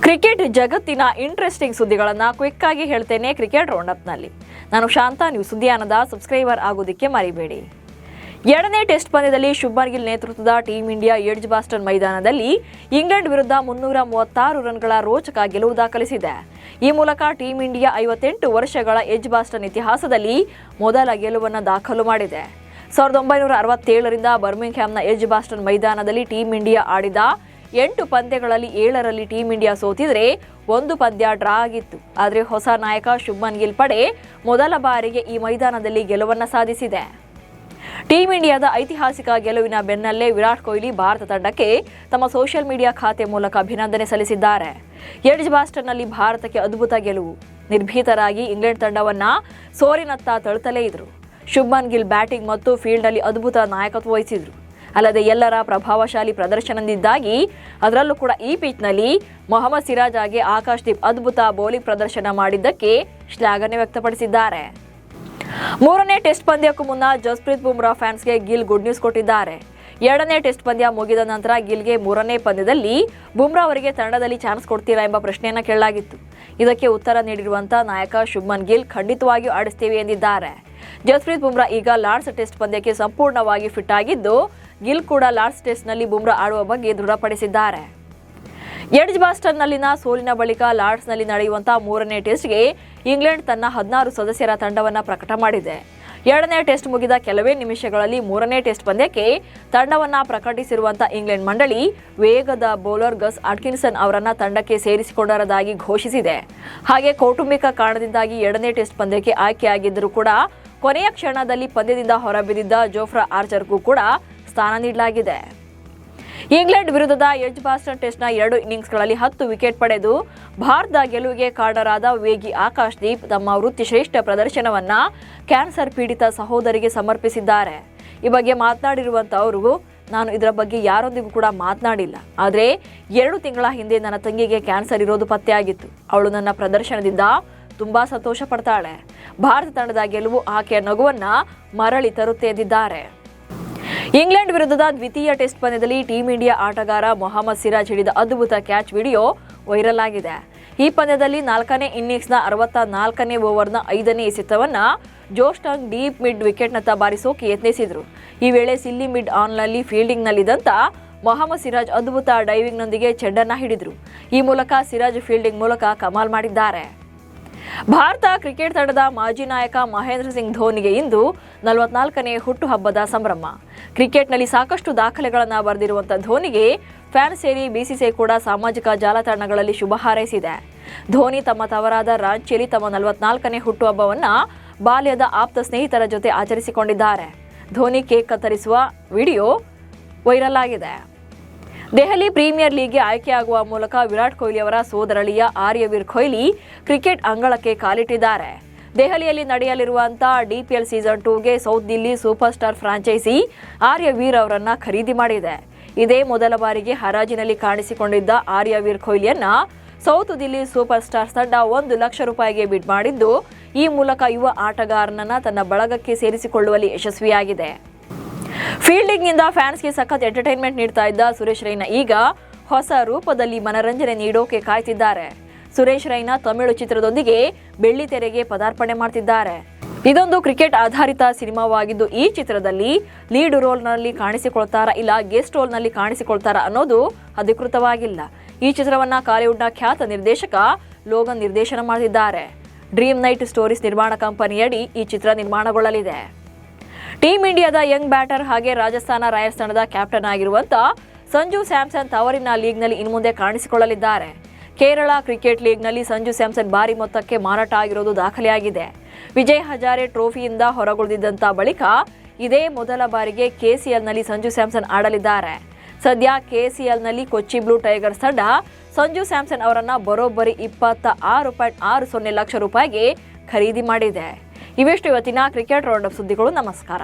Cricket ಜಗತ್ತಿನ interesting ಸುದ್ದಿಗಳನ್ನು quick ಆಗಿ ಹೇಳ್ತೇನೆ ಕ್ರಿಕೆಟ್ ರೌಂಡಪ್ನಲ್ಲಿ. ನಾನು ಶಾಂತ. ನೀವು ಸುದ್ದಿಯಾನದ ಸಬ್ಸ್ಕ್ರೈಬರ್ ಆಗೋದಕ್ಕೆ ಮರಿಬೇಡಿ. ಎರಡನೇ ಟೆಸ್ಟ್ ಪಂದ್ಯದಲ್ಲಿ ಶುಭ್ಮನ್ ಗಿಲ್ ನೇತೃತ್ವದ ಟೀಂ ಇಂಡಿಯಾ ಎಡ್ಜ್ಬಾಸ್ಟನ್ ಮೈದಾನದಲ್ಲಿ ಇಂಗ್ಲೆಂಡ್ ವಿರುದ್ಧ 336 ರನ್ಗಳ ರೋಚಕ ಗೆಲುವು ದಾಖಲಿಸಿದೆ. ಈ ಮೂಲಕ ಟೀಂ ಇಂಡಿಯಾ 58 ವರ್ಷಗಳ ಎಡ್ಜ್ಬಾಸ್ಟನ್ ಇತಿಹಾಸದಲ್ಲಿ ಮೊದಲ ಗೆಲುವನ್ನು ದಾಖಲು ಮಾಡಿದೆ. 1967ರಿಂದ ಬರ್ಮಿಂಗ್ಹ್ಯಾಮ್ನ ಎಡ್ಜ್ಬಾಸ್ಟನ್ ಮೈದಾನದಲ್ಲಿ ಟೀಂ ಇಂಡಿಯಾ ಆಡಿದ 8 ಪಂದ್ಯಗಳಲ್ಲಿ 7ರಲ್ಲಿ ಟೀಂ ಇಂಡಿಯಾ ಸೋತಿದ್ರೆ 1 ಪಂದ್ಯ ಡ್ರಾ ಆಗಿತ್ತು. ಆದರೆ ಹೊಸ ನಾಯಕ ಶುಭ್ಮನ್ ಗಿಲ್ ಪಡೆ ಮೊದಲ ಬಾರಿಗೆ ಈ ಮೈದಾನದಲ್ಲಿ ಗೆಲುವನ್ನು ಸಾಧಿಸಿದೆ. ಟೀಂ ಇಂಡಿಯಾದ ಐತಿಹಾಸಿಕ ಗೆಲುವಿನ ಬೆನ್ನಲ್ಲೇ ವಿರಾಟ್ ಕೊಹ್ಲಿ ಭಾರತ ತಂಡಕ್ಕೆ ತಮ್ಮ ಸೋಷಿಯಲ್ ಮೀಡಿಯಾ ಖಾತೆ ಮೂಲಕ ಅಭಿನಂದನೆ ಸಲ್ಲಿಸಿದ್ದಾರೆ. ಎಡ್ಜ್ಬಾಸ್ಟನ್ನಲ್ಲಿ ಭಾರತಕ್ಕೆ ಅದ್ಭುತ ಗೆಲುವು. ನಿರ್ಭೀತರಾಗಿ ಇಂಗ್ಲೆಂಡ್ ತಂಡವನ್ನ ಸೋಲಿನತ್ತ ತಳ್ಳುತ್ತಲೇ ಇದ್ರು. ಶುಭ್ಮನ್ ಗಿಲ್ ಬ್ಯಾಟಿಂಗ್ ಮತ್ತು ಫೀಲ್ಡ್ನಲ್ಲಿ ಅದ್ಭುತ ನಾಯಕತ್ವ ವಹಿಸಿದ್ರು. ಅಲ್ಲದೆ ಎಲ್ಲರ ಪ್ರಭಾವಶಾಲಿ ಪ್ರದರ್ಶನದಿಂದಾಗಿ ಅದರಲ್ಲೂ ಕೂಡ ಈ ಪಿಚ್ನಲ್ಲಿ ಮೊಹಮ್ಮದ್ ಸಿರಾಜ್ ಹಾಗೆ ಆಕಾಶ್ದೀಪ್ ಅದ್ಭುತ ಬೌಲಿಂಗ್ ಪ್ರದರ್ಶನ ಮಾಡಿದ್ದಕ್ಕೆ ಶ್ಲಾಘನೆ ವ್ಯಕ್ತಪಡಿಸಿದ್ದಾರೆ. ಮೂರನೇ ಟೆಸ್ಟ್ ಪಂದ್ಯಕ್ಕೂ ಮುನ್ನ ಜಸ್ಪ್ರೀತ್ ಬುಮ್ರಾ ಫ್ಯಾನ್ಸ್ಗೆ ಗಿಲ್ ಗುಡ್ ನ್ಯೂಸ್ ಕೊಟ್ಟಿದ್ದಾರೆ. ಎರಡನೇ ಟೆಸ್ಟ್ ಪಂದ್ಯ ಮುಗಿದ ನಂತರ ಗಿಲ್ಗೆ ಮೂರನೇ ಪಂದ್ಯದಲ್ಲಿ ಬುಮ್ರಾ ಅವರಿಗೆ ತಂಡದಲ್ಲಿ ಚಾನ್ಸ್ ಕೊಡ್ತೀರಾ ಎಂಬ ಪ್ರಶ್ನೆಯನ್ನು ಕೇಳಲಾಗಿತ್ತು. ಇದಕ್ಕೆ ಉತ್ತರ ನೀಡಿರುವಂತಹ ನಾಯಕ ಶುಭ್ಮನ್ ಗಿಲ್ ಖಂಡಿತವಾಗಿಯೂ ಆಡಿಸ್ತೀವಿ ಎಂದಿದ್ದಾರೆ. ಜಸ್ಪ್ರೀತ್ ಬುಮ್ರಾ ಈಗ ಲಾರ್ಡ್ಸ್ ಟೆಸ್ಟ್ ಪಂದ್ಯಕ್ಕೆ ಸಂಪೂರ್ಣವಾಗಿ ಫಿಟ್ ಆಗಿದ್ದು, ಗಿಲ್ ಕೂಡ ಲಾರ್ಡ್ಸ್ ಟೆಸ್ಟ್ನಲ್ಲಿ ಬುಮ್ರಾ ಆಡುವ ಬಗ್ಗೆ ದೃಢಪಡಿಸಿದ್ದಾರೆ. ಎಡ್ಜ್ಬಾಸ್ಟನ್ನಲ್ಲಿನ ಸೋಲಿನ ಬಳಿಕ ಲಾರ್ಡ್ಸ್ನಲ್ಲಿ ನಡೆಯುವಂತಹ ಮೂರನೇ ಟೆಸ್ಟ್ಗೆ ಇಂಗ್ಲೆಂಡ್ ತನ್ನ 16 ಸದಸ್ಯರ ತಂಡವನ್ನು ಪ್ರಕಟ ಮಾಡಿದೆ. ಎರಡನೇ ಟೆಸ್ಟ್ ಮುಗಿದ ಕೆಲವೇ ನಿಮಿಷಗಳಲ್ಲಿ ಮೂರನೇ ಟೆಸ್ಟ್ ಪಂದ್ಯಕ್ಕೆ ತಂಡವನ್ನು ಪ್ರಕಟಿಸಿರುವಂತಹ ಇಂಗ್ಲೆಂಡ್ ಮಂಡಳಿ ವೇಗದ ಬೌಲರ್ ಗಸ್ ಅಟ್ಕಿನ್ಸನ್ ಅವರನ್ನು ತಂಡಕ್ಕೆ ಸೇರಿಸಿಕೊಂಡಿರುವುದಾಗಿ ಘೋಷಿಸಿದೆ. ಹಾಗೆ ಕೌಟುಂಬಿಕ ಕಾರಣದಿಂದಾಗಿ ಎರಡನೇ ಟೆಸ್ಟ್ ಪಂದ್ಯಕ್ಕೆ ಆಯ್ಕೆಯಾಗಿದ್ದರೂ ಕೂಡ ಕೊನೆಯ ಕ್ಷಣದಲ್ಲಿ ಪಂದ್ಯದಿಂದ ಹೊರಬಿದ್ದಿದ್ದ ಜೋಫ್ರಾ ಆರ್ಚರ್ಗೂ ಕೂಡ ಸ್ಥಾನ ನೀಡಲಾಗಿದೆ. ಇಂಗ್ಲೆಂಡ್ ವಿರುದ್ಧದ ಎಡ್ಜ್ಬಾಸ್ಟನ್ ಟೆಸ್ಟ್ನ 2 ಇನ್ನಿಂಗ್ಸ್ಗಳಲ್ಲಿ 10 ವಿಕೆಟ್ ಪಡೆದು ಭಾರತದ ಗೆಲುವಿಗೆ ಕಾರಣರಾದ ವೇಗಿ ಆಕಾಶ್ದೀಪ್ ತಮ್ಮ ವೃತ್ತಿ ಶ್ರೇಷ್ಠ ಪ್ರದರ್ಶನವನ್ನ ಕ್ಯಾನ್ಸರ್ ಪೀಡಿತ ಸಹೋದರಿಗೆ ಸಮರ್ಪಿಸಿದ್ದಾರೆ. ಈ ಬಗ್ಗೆ ಮಾತನಾಡಿರುವಂತವರು, ನಾನು ಇದರ ಬಗ್ಗೆ ಯಾರೊಂದಿಗೂ ಕೂಡ ಮಾತನಾಡಿಲ್ಲ. ಆದರೆ 2 ತಿಂಗಳ ಹಿಂದೆ ನನ್ನ ತಂಗಿಗೆ ಕ್ಯಾನ್ಸರ್ ಇರೋದು ಪತ್ತೆಯಾಗಿತ್ತು. ಅವಳು ನನ್ನ ಪ್ರದರ್ಶನದಿಂದ ತುಂಬಾ ಸಂತೋಷ ಪಡ್ತಾಳೆ. ಭಾರತ ತಂಡದ ಗೆಲುವು ಆಕೆಯ ನಗುವನ್ನ ಮರಳಿ ತರುತ್ತೆ ಎಂದಿದ್ದಾರೆ. ಇಂಗ್ಲೆಂಡ್ ವಿರುದ್ಧದ ದ್ವಿತೀಯ ಟೆಸ್ಟ್ ಪಂದ್ಯದಲ್ಲಿ ಟೀಂ ಇಂಡಿಯಾ ಆಟಗಾರ ಮೊಹಮ್ಮದ್ ಸಿರಾಜ್ ಹಿಡಿದ ಅದ್ಭುತ ಕ್ಯಾಚ್ ವಿಡಿಯೋ ವೈರಲ್ ಆಗಿದೆ. ಈ ಪಂದ್ಯದಲ್ಲಿ 4ನೇ ಇನ್ನಿಂಗ್ಸ್ನ 64ನೇ ಓವರ್ನ 5ನೇ ಎಸೆತವನ್ನ ಜೋಸ್ಟಂಗ್ ಡೀಪ್ ಮಿಡ್ ವಿಕೆಟ್ನತ್ತ ಬಾರಿಸೋಕೆ ಯತ್ನಿಸಿದ್ರು. ಈ ವೇಳೆ ಸಿಲ್ಲಿ ಮಿಡ್ ಆನ್ನಲ್ಲಿ ಫೀಲ್ಡಿಂಗ್ನಲ್ಲಿದ್ದಂಥ ಮೊಹಮ್ಮದ್ ಸಿರಾಜ್ ಅದ್ಭುತ ಡೈವಿಂಗ್ನೊಂದಿಗೆ ಚೆಂಡನ್ನು ಹಿಡಿದ್ರು. ಈ ಮೂಲಕ ಸಿರಾಜ್ ಫೀಲ್ಡಿಂಗ್ ಮೂಲಕ ಕಮಾಲ್ ಮಾಡಿದ್ದಾರೆ. ಭಾರತ ಕ್ರಿಕೆಟ್ ತಂಡದ ಮಾಜಿ ನಾಯಕ ಮಹೇಂದ್ರ ಸಿಂಗ್ ಧೋನಿಗೆ ಇಂದು 44ನೇ ಹುಟ್ಟುಹಬ್ಬದ ಸಂಭ್ರಮ. ಕ್ರಿಕೆಟ್ನಲ್ಲಿ ಸಾಕಷ್ಟು ದಾಖಲೆಗಳನ್ನು ಬರೆದಿರುವಂತಹ ಧೋನಿಗೆ ಫ್ಯಾನ್ಸ್ ಸೇರಿ ಬಿಸಿಸಿಐ ಕೂಡ ಸಾಮಾಜಿಕ ಜಾಲತಾಣಗಳಲ್ಲಿ ಶುಭ ಹಾರೈಸಿದೆ. ಧೋನಿ ತಮ್ಮ ತವರಾದ ರಾಂಚಿಯಲ್ಲಿ ತಮ್ಮ 44ನೇ ಹುಟ್ಟುಹಬ್ಬವನ್ನು ಬಾಲ್ಯದ ಆಪ್ತ ಸ್ನೇಹಿತರ ಜೊತೆ ಆಚರಿಸಿಕೊಂಡಿದ್ದಾರೆ. ಧೋನಿ ಕೇಕ್ ಕತ್ತರಿಸುವ ವಿಡಿಯೋ ವೈರಲ್ ಆಗಿದೆ. ದೆಹಲಿ ಪ್ರೀಮಿಯರ್ ಲೀಗ್ಗೆ ಆಯ್ಕೆಯಾಗುವ ಮೂಲಕ ವಿರಾಟ್ ಕೊಹ್ಲಿ ಅವರ ಸೋದರಳಿಯ ಆರ್ಯವೀರ್ ಕೊಹ್ಲಿ ಕ್ರಿಕೆಟ್ ಅಂಗಳಕ್ಕೆ ಕಾಲಿಟ್ಟಿದ್ದಾರೆ. ದೆಹಲಿಯಲ್ಲಿ ನಡೆಯಲಿರುವಂತಹ ಡಿಪಿಎಲ್ ಸೀಸನ್ 2ಗೆ south Delhi super star franchise Aryavir ಅವರನ್ನ ಖರೀದಿ ಮಾಡಿದೆ. ಇದೇ ಮೊದಲ ಬಾರಿಗೆ ಹರಾಜಿನಲ್ಲಿ ಕಾಣಿಸಿಕೊಂಡಿದ್ದ ಆರ್ಯವೀರ್ ಕೊಹ್ಲಿಯನ್ನ ಸೌತ್ ದಿಲ್ಲಿ ಸೂಪರ್ ಸ್ಟಾರ್ಸ್ ತಂಡ 1 ಲಕ್ಷ ರೂಪಾಯಿಗೆ ಬಿಡ್ ಮಾಡಿದ್ದು, ಈ ಮೂಲಕ ಯುವ ಆಟಗಾರನನ್ನ ತನ್ನ ಬಳಗಕ್ಕೆ ಸೇರಿಸಿಕೊಳ್ಳುವಲ್ಲಿ ಯಶಸ್ವಿಯಾಗಿದೆ. ಫೀಲ್ಡಿಂಗ್ನಿಂದ ಫ್ಯಾನ್ಸ್ಗೆ ಸಖತ್ ಎಂಟರ್ಟೈನ್ಮೆಂಟ್ ನೀಡ್ತಾ ಇದ್ದ ಸುರೇಶ್ ರೈನಾ ಈಗ ಹೊಸ ರೂಪದಲ್ಲಿ ಮನರಂಜನೆ ನೀಡೋಕೆ ಕಾಯ್ತಿದ್ದಾರೆ. ಸುರೇಶ್ ರೈನಾ ತಮಿಳು ಚಿತ್ರದೊಂದಿಗೆ ಬೆಳ್ಳಿ ತೆರೆಗೆ ಪದಾರ್ಪಣೆ ಮಾಡ್ತಿದ್ದಾರೆ. ಇದೊಂದು ಕ್ರಿಕೆಟ್ ಆಧಾರಿತ ಸಿನಿಮಾವಾಗಿದ್ದು, ಈ ಚಿತ್ರದಲ್ಲಿ ಲೀಡ್ ರೋಲ್ನಲ್ಲಿ ಕಾಣಿಸಿಕೊಳ್ತಾರಾ ಇಲ್ಲ ಗೆಸ್ಟ್ ರೋಲ್ನಲ್ಲಿ ಕಾಣಿಸಿಕೊಳ್ತಾರಾ ಅನ್ನೋದು ಅಧಿಕೃತವಾಗಿಲ್ಲ. ಈ ಚಿತ್ರವನ್ನ ಕಾಲಿವುಡ್ನ ಖ್ಯಾತ ನಿರ್ದೇಶಕ ಲೋಗನ್ ನಿರ್ದೇಶನ ಮಾಡಿದ್ದಾರೆ. ಡ್ರೀಮ್ ನೈಟ್ ಸ್ಟೋರೀಸ್ ನಿರ್ಮಾಣ ಕಂಪನಿಯಡಿ ಈ ಚಿತ್ರ ನಿರ್ಮಾಣಗೊಳ್ಳಲಿದೆ. ಟೀಂ ಇಂಡಿಯಾದ ಯಂಗ್ ಬ್ಯಾಟರ್ ಹಾಗೆ ರಾಜಸ್ಥಾನ ರಾಯಲ್ಸ್ ತಂಡದ ಕ್ಯಾಪ್ಟನ್ ಆಗಿರುವಂತ ಸಂಜು ಸ್ಯಾಮ್ಸನ್ ತವರಿನ ಲೀಗ್ನಲ್ಲಿ ಇನ್ಮುಂದೆ ಕಾಣಿಸಿಕೊಳ್ಳಲಿದ್ದಾರೆ. ಕೇರಳ ಕ್ರಿಕೆಟ್ ಲೀಗ್ನಲ್ಲಿ ಸಂಜು ಸ್ಯಾಮ್ಸನ್ ಭಾರಿ ಮೊತ್ತಕ್ಕೆ ಮಾರಾಟ ಆಗಿರೋದು ದಾಖಲೆಯಾಗಿದೆ. ವಿಜಯ್ ಹಜಾರೆ ಟ್ರೋಫಿಯಿಂದ ಹೊರಗುಳಿದಿದ್ದಂತ ಬಳಿಕ ಇದೇ ಮೊದಲ ಬಾರಿಗೆ ಕೆಸಿಎಲ್ನಲ್ಲಿ ಸಂಜು ಸ್ಯಾಮ್ಸನ್ ಆಡಲಿದ್ದಾರೆ. ಸದ್ಯ ಕೆಸಿಎಲ್ನಲ್ಲಿ ಕೊಚ್ಚಿ ಬ್ಲೂ ಟೈಗರ್ಸ್ ತಂಡ ಸಂಜು ಸ್ಯಾಮ್ಸನ್ ಅವರನ್ನ ಬರೋಬ್ಬರಿ 26.60 ಲಕ್ಷ ರೂಪಾಯಿಗೆ ಖರೀದಿ ಮಾಡಿದೆ. ಇವೆಷ್ಟು ಇವತ್ತಿನ ಕ್ರಿಕೆಟ್ ರೌಂಡಪ್ ಸುದ್ದಿಗಳು. ನಮಸ್ಕಾರ.